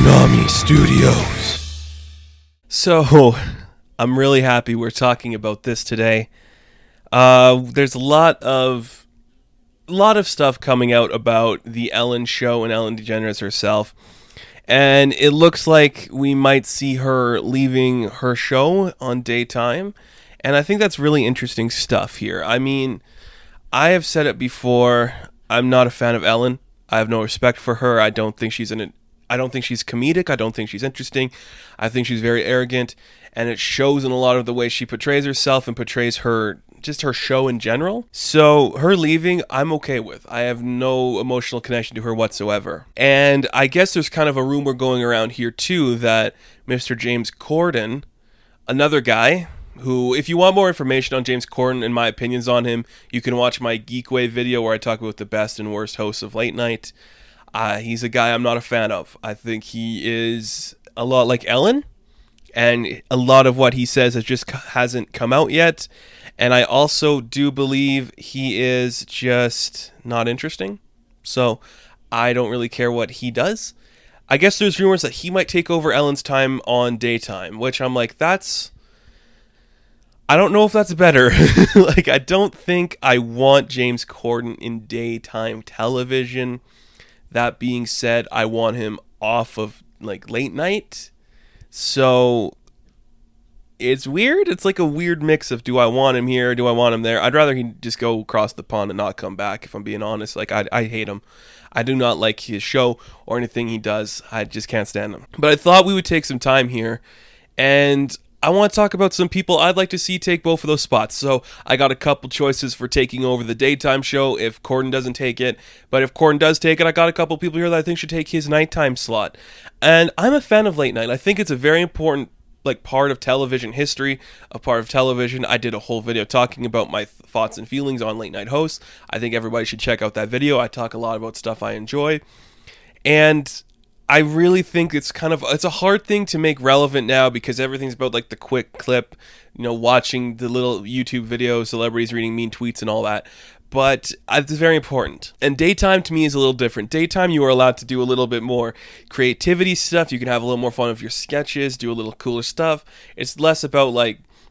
Tsunami Studios. So, I'm really happy we're talking about this today. There's a lot of stuff coming out about the Ellen show and Ellen DeGeneres herself. And it looks like we might see her leaving her show on daytime. And I think that's really interesting stuff here. I mean, I have said it before. I'm not a fan of Ellen. I have no respect for her. I don't think she's comedic. I don't think she's interesting. I think she's very arrogant, and it shows in a lot of the way she portrays herself and portrays her show in general. So her leaving, I'm okay with. I have no emotional connection to her whatsoever. And I guess there's kind of a rumor going around here too that Mr. James Corden, another guy who, if you want more information on James Corden and my opinions on him, you can watch my Geek Wave video where I talk about the best and worst hosts of late night. He's a guy I'm not a fan of. I think he is a lot like Ellen, and a lot of what he says hasn't come out yet. And I also do believe he is just not interesting. So I don't really care what he does. I guess there's rumors that he might take over Ellen's time on daytime, which I'm like, I don't know if that's better. I don't think I want James Corden in daytime television. That being said, I want him off of late night. So it's weird. It's like a weird mix of, do I want him here? Do I want him there? I'd rather he just go across the pond and not come back, if I'm being honest. I hate him. I do not like his show or anything he does. I just can't stand him. But I thought we would take some time here, and I want to talk about some people I'd like to see take both of those spots. So I got a couple choices for taking over the daytime show if Corden doesn't take it. But if Corden does take it, I got a couple people here that I think should take his nighttime slot. And I'm a fan of late night. I think it's a very important part of television history, a part of television. I did a whole video talking about my thoughts and feelings on late night hosts. I think everybody should check out that video. I talk a lot about stuff I enjoy. And I really think it's a hard thing to make relevant now because everything's about the quick clip, watching the little YouTube videos, celebrities reading mean tweets and all that. But it's very important. And daytime to me is a little different. Daytime, you are allowed to do a little bit more creativity stuff. You can have a little more fun with your sketches, do a little cooler stuff. It's less about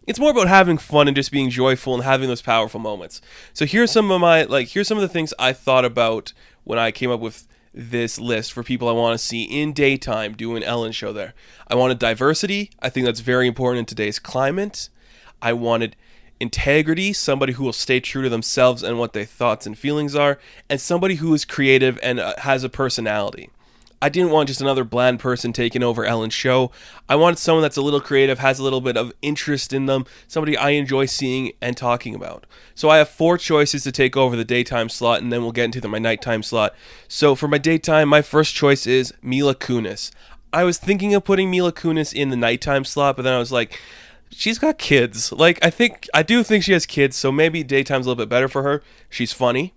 it's more about having fun and just being joyful and having those powerful moments. So here's some of the things I thought about when I came up with this list for people I want to see in daytime do an Ellen show there. I wanted diversity. I think that's very important in today's climate. I wanted integrity, somebody who will stay true to themselves and what their thoughts and feelings are, and somebody who is creative and has a personality. I didn't want just another bland person taking over Ellen's show. I wanted someone that's a little creative, has a little bit of interest in them, somebody I enjoy seeing and talking about. So I have 4 choices to take over the daytime slot, and then we'll get into my nighttime slot. So for my daytime, my first choice is Mila Kunis. I was thinking of putting Mila Kunis in the nighttime slot, but then I was like, she's got kids. I do think she has kids, so maybe daytime's a little bit better for her. She's funny.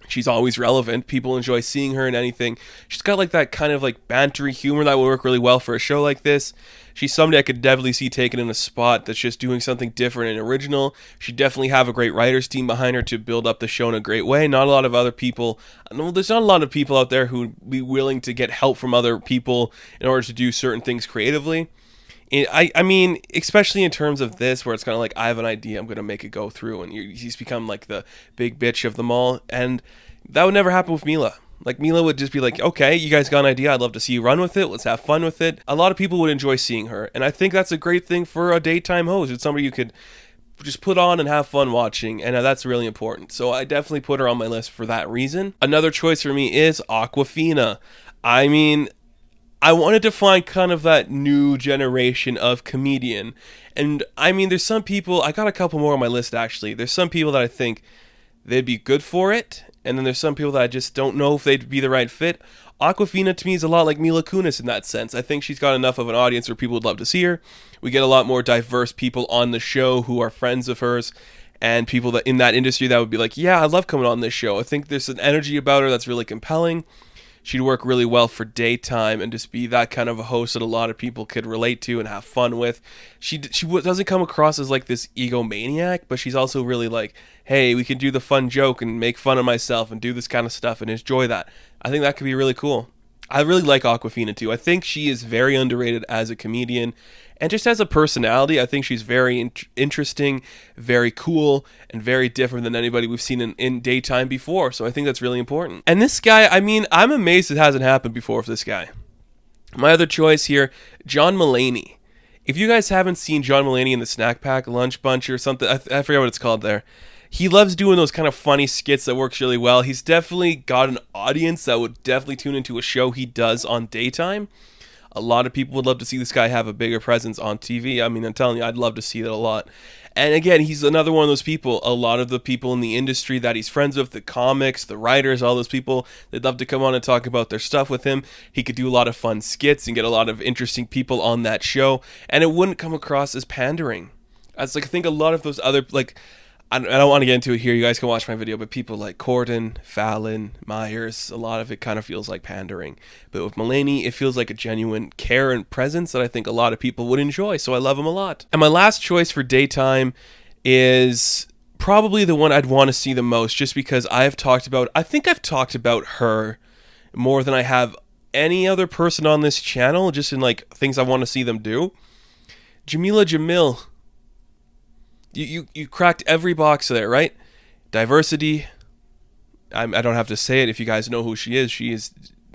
She's always relevant. People enjoy seeing her in anything. She's got that kind of bantery humor that will work really well for a show like this. She's somebody I could definitely see taken in a spot that's just doing something different and original. She'd definitely have a great writers team behind her to build up the show in a great way. Not a lot of other people. There's not a lot of people out there who'd be willing to get help from other people in order to do certain things creatively. I mean, especially in terms of this, where it's kind of I have an idea, I'm going to make it go through, and he's become the big bitch of them all, and that would never happen with Mila. Mila would just be okay, you guys got an idea, I'd love to see you run with it, let's have fun with it. A lot of people would enjoy seeing her, and I think that's a great thing for a daytime host. It's somebody you could just put on and have fun watching, and that's really important. So I definitely put her on my list for that reason. Another choice for me is Awkwafina. I mean, I wanted to find kind of that new generation of comedian. And I mean, there's some people, I got a couple more on my list actually. There's some people that I think they'd be good for it. And then there's some people that I just don't know if they'd be the right fit. Awkwafina to me is a lot like Mila Kunis in that sense. I think she's got enough of an audience where people would love to see her. We get a lot more diverse people on the show who are friends of hers. And people that in that industry that would be yeah, I love coming on this show. I think there's an energy about her that's really compelling. She'd work really well for daytime and just be that kind of a host that a lot of people could relate to and have fun with. She doesn't come across as this egomaniac, but she's also really hey, we can do the fun joke and make fun of myself and do this kind of stuff and enjoy that. I think that could be really cool. I really like Awkwafina too. I think she is very underrated as a comedian. And just as a personality, I think she's very interesting, very cool, and very different than anybody we've seen in daytime before. So I think that's really important. And this guy, I mean, I'm amazed it hasn't happened before for this guy. My other choice here, John Mulaney. If you guys haven't seen John Mulaney in the Snack Pack Lunch Bunch or something, I forget what it's called there. He loves doing those kind of funny skits that works really well. He's definitely got an audience that would definitely tune into a show he does on daytime. A lot of people would love to see this guy have a bigger presence on TV. I mean, I'm telling you, I'd love to see that a lot. And again, he's another one of those people, a lot of the people in the industry that he's friends with, the comics, the writers, all those people, they'd love to come on and talk about their stuff with him. He could do a lot of fun skits and get a lot of interesting people on that show. And it wouldn't come across as pandering. As like, I think a lot of those other, like, I don't want to get into it here. You guys can watch my video, but people like Corden, Fallon, Myers, a lot of it kind of feels like pandering. But with Mulaney, it feels like a genuine care and presence that I think a lot of people would enjoy. So I love him a lot. And my last choice for daytime is probably the one I'd want to see the most, just because I think I've talked about her more than I have any other person on this channel, just in like things I want to see them do. Jameela Jamil. You cracked every box there, right? Diversity. I don't have to say it if you guys know who she is. She is,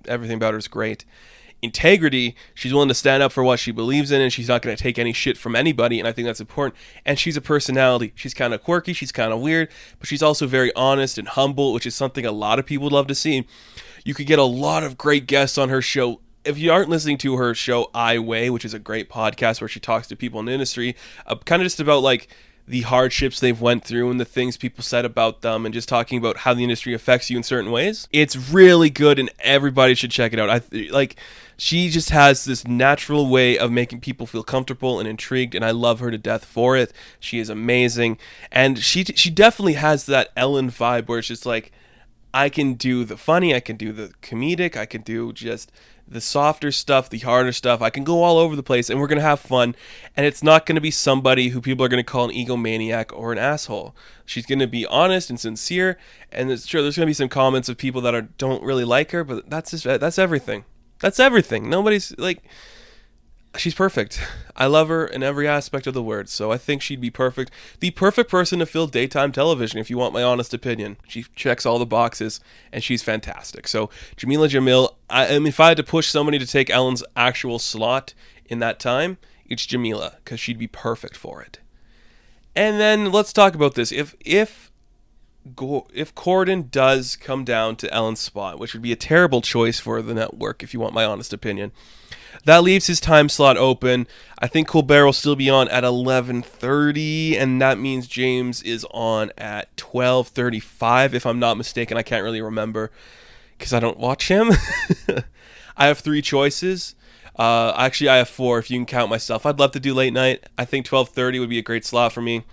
everything about her is great. Integrity. She's willing to stand up for what she believes in, and she's not going to take any shit from anybody, and I think that's important. And she's a personality. She's kind of quirky, she's kind of weird, but she's also very honest and humble, which is something a lot of people would love to see. You could get a lot of great guests on her show. If you aren't listening to her show I Weigh, which is a great podcast where she talks to people in the industry, kind of just about like the hardships they've went through and the things people said about them, and just talking about how the industry affects you in certain ways. It's really good, and everybody should check it out. She just has this natural way of making people feel comfortable and intrigued, and I love her to death for it. She is amazing, and she definitely has that Ellen vibe where it's just like, I can do the funny, I can do the comedic, I can do just the softer stuff, the harder stuff. I can go all over the place, and we're going to have fun. And it's not going to be somebody who people are going to call an egomaniac or an asshole. She's going to be honest and sincere. And there's going to be some comments of people that don't really like her, but that's everything. That's everything. Nobody's like, she's perfect. I love her in every aspect of the word. So I think she'd be perfect. The perfect person to fill daytime television, if you want my honest opinion. She checks all the boxes, and she's fantastic. So Jameela Jamil, if I had to push somebody to take Ellen's actual slot in that time, it's Jameela, because she'd be perfect for it. And then let's talk about this. If Corden does come down to Ellen's spot, which would be a terrible choice for the network, if you want my honest opinion, that leaves his time slot open. I think Colbert will still be on at 11:30, and that means James is on at 12:35, if I'm not mistaken. I can't really remember because I don't watch him. I have 3 choices. Actually, I have 4 if you can count myself. I'd love to do late night. I think 12:30 would be a great slot for me,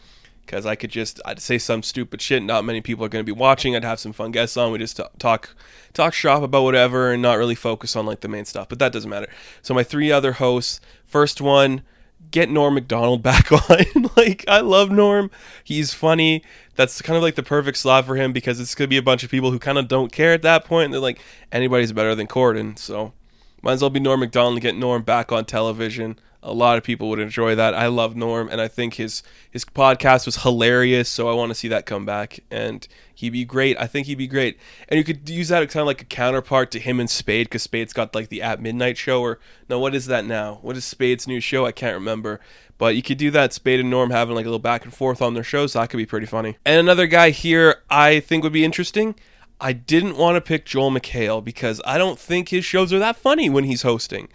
because I'd say some stupid shit. Not many people are going to be watching. I'd have some fun guests on. We just talk shop about whatever and not really focus on like the main stuff. But that doesn't matter. So my 3 other hosts. First one, get Norm Macdonald back on. Like, I love Norm. He's funny. That's kind of like the perfect slot for him, because it's going to be a bunch of people who kind of don't care at that point. They're like, anybody's better than Corden. So might as well be Norm Macdonald and get Norm back on television. A lot of people would enjoy that. I love Norm, and I think his podcast was hilarious, so I want to see that come back, and he'd be great. I think he'd be great. And you could use that kind of like a counterpart to him and Spade, because Spade's got like the At Midnight show, or no, what is that now? What is Spade's new show? I can't remember. But you could do that, Spade and Norm having like a little back and forth on their shows. So that could be pretty funny. And another guy here I think would be interesting. I didn't want to pick Joel McHale, because I don't think his shows are that funny when he's hosting.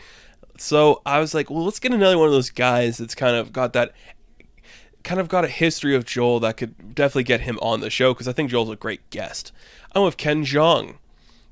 So I was like, well, let's get another one of those guys that's kind of got a history of Joel that could definitely get him on the show, because I think Joel's a great guest. I'm with Ken Jeong.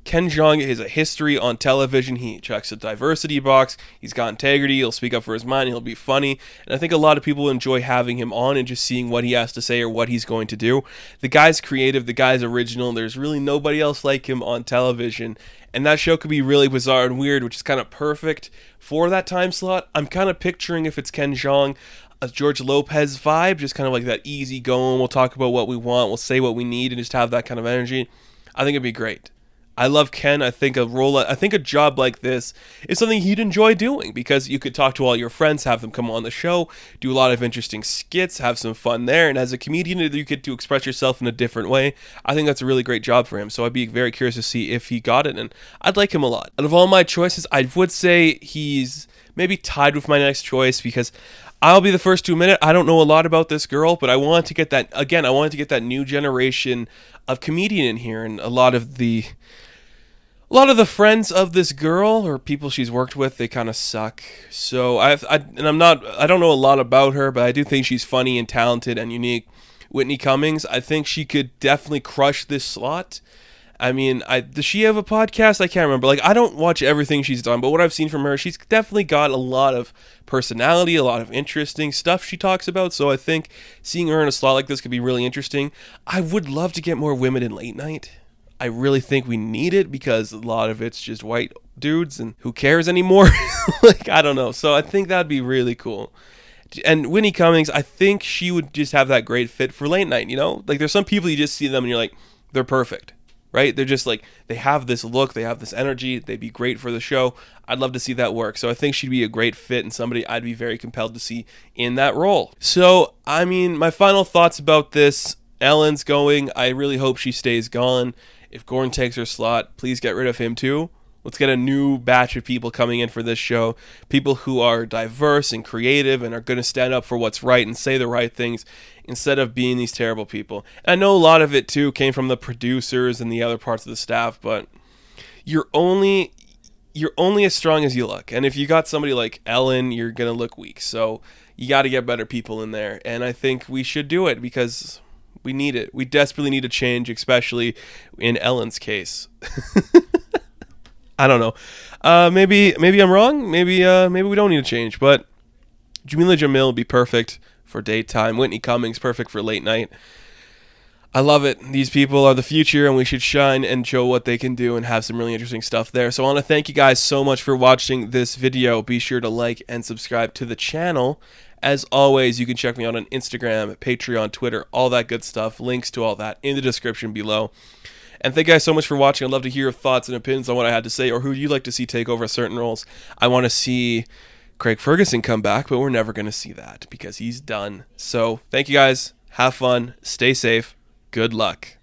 Ken Jeong has a history on television. He checks the diversity box. He's got integrity. He'll speak up for his mind. He'll be funny. And I think a lot of people enjoy having him on and just seeing what he has to say or what he's going to do. The guy's creative. The guy's original. There's really nobody else like him on television. And that show could be really bizarre and weird, which is kind of perfect for that time slot. I'm kind of picturing, if it's Ken Jeong, a George Lopez vibe, just kind of like that easy going. We'll talk about what we want. We'll say what we need and just have that kind of energy. I think it'd be great. I love Ken. I think a job like this is something he'd enjoy doing because you could talk to all your friends, have them come on the show, do a lot of interesting skits, have some fun there. And as a comedian, you get to express yourself in a different way. I think that's a really great job for him. So I'd be very curious to see if he got it. And I'd like him a lot. Out of all my choices, I would say he's maybe tied with my next choice because I'll be the first to admit it. I don't know a lot about this girl, but I wanted to get that, again, I wanted to get that new generation of comedian in here. And a lot of the friends of this girl or people she's worked with, they kind of suck. So I don't know a lot about her, but I do think she's funny and talented and unique. Whitney Cummings, I think she could definitely crush this slot. I mean, does she have a podcast? I can't remember. Like, I don't watch everything she's done, but what I've seen from her, she's definitely got a lot of personality, a lot of interesting stuff she talks about. So I think seeing her in a slot like this could be really interesting. I would love to get more women in late night. I really think we need it because a lot of it's just white dudes and who cares anymore? Like, I don't know. So I think that'd be really cool. And Whitney Cummings, I think she would just have that great fit for late night, you know? Like, there's some people you just see them and you're like, they're perfect, right? They're just like, they have this look, they have this energy, they'd be great for the show. I'd love to see that work. So I think she'd be a great fit and somebody I'd be very compelled to see in that role. So, I mean, my final thoughts about this, Ellen's going. I really hope she stays gone. If Corden takes her slot, please get rid of him too. Let's get a new batch of people coming in for this show. People who are diverse and creative and are going to stand up for what's right and say the right things instead of being these terrible people. And I know a lot of it too came from the producers and the other parts of the staff, but you're only as strong as you look. And if you got somebody like Ellen, you're going to look weak. So you got to get better people in there. And I think we should do it because we need it. We desperately need a change, especially in Ellen's case. I don't know. Maybe I'm wrong. Maybe we don't need a change. But Jameela Jamil would be perfect for daytime. Whitney Cummings perfect for late night. I love it. These people are the future, and we should shine and show what they can do and have some really interesting stuff there. So I want to thank you guys so much for watching this video. Be sure to like and subscribe to the channel. As always, you can check me out on Instagram, Patreon, Twitter, all that good stuff. Links to all that in the description below. And thank you guys so much for watching. I'd love to hear your thoughts and opinions on what I had to say or who you'd like to see take over certain roles. I want to see Craig Ferguson come back, but we're never going to see that because he's done. So thank you guys. Have fun. Stay safe. Good luck.